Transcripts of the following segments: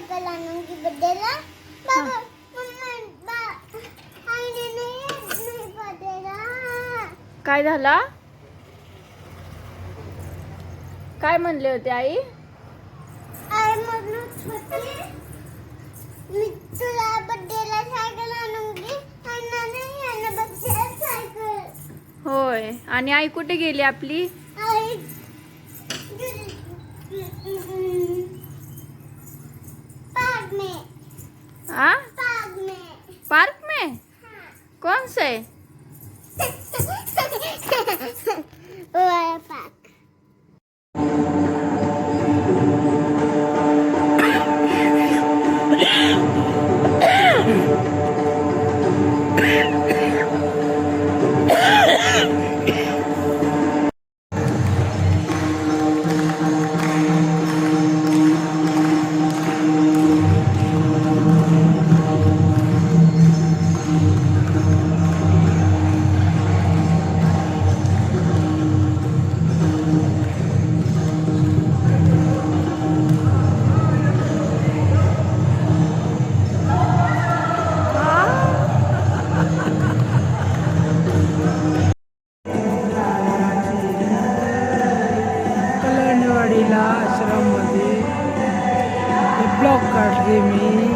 Cycle आणून की बड्डेला बाबा मम्मा आईने नाही बड्डेला काय झाला? काय म्हणले होते आई? आई म्हणत होती मी तुला बड्डेला सायकल आणून की नाही आणि बड्डेला सायकल. होय. आणि आई कुठे गेली आपली? आई पार्क में. आ? पार्क में. पार्क में? कौन से? वाला पार्क. कल्याणवाडीला आश्रममध्ये ब्लॉग काढते मी.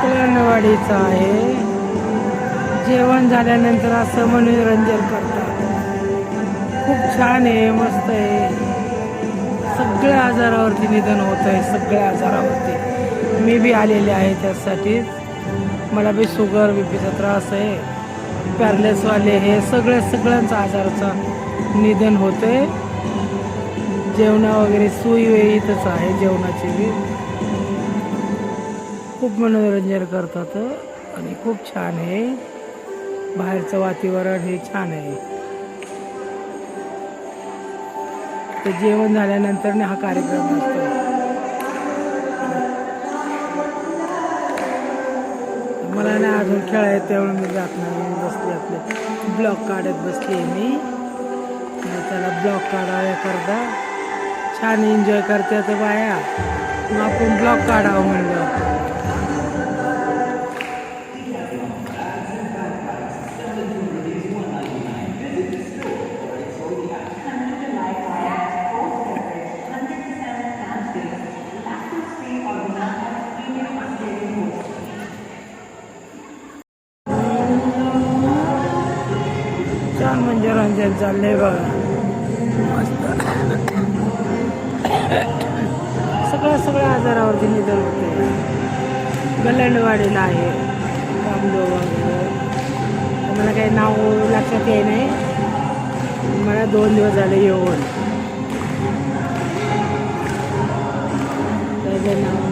कल्याणवाडीचं आहे. जेवण झाल्यानंतर असं मनोरंजन करतात. खूप छान आहे, मस्त आहे. सगळ्या आजारावरती निधन होत आहे, सगळ्या आजारावरती. मी बी आलेले आहे त्यासाठीच. मला बी शुगर बीपीचा त्रास आहे, पॅरलेसवाले हे सगळ्यांचा आजाराचा निधन होतं आहे. जेवणा वगैरे सोयी इथंच आहे, जेवणाची बी. खूप मनोरंजन करतात आणि खूप छान आहे. बाहेरचं वातावरण हे छान आहे. तर जेवण झाल्यानंतर हा कार्यक्रम असतो. मला नाही अजून खेळायचं त्यामुळे मी जात नाही. मी बसले आपले ब्लॉग काढत बसले मी. त्याला ब्लॉग काढाव्या करता छान एन्जॉय करते तर बाया. मग आपण ब्लॉग काढावं म्हणलं. छान मनोरंजन चाललंय बघा, मस्त. सगळ्या आजारावरती निधन होते. गलंडवाडीला आहे रामदेव वगैरे. मला काही नाव लक्षात येत नाही. मला 2 दिवस झाले येऊन. त्याचं नाव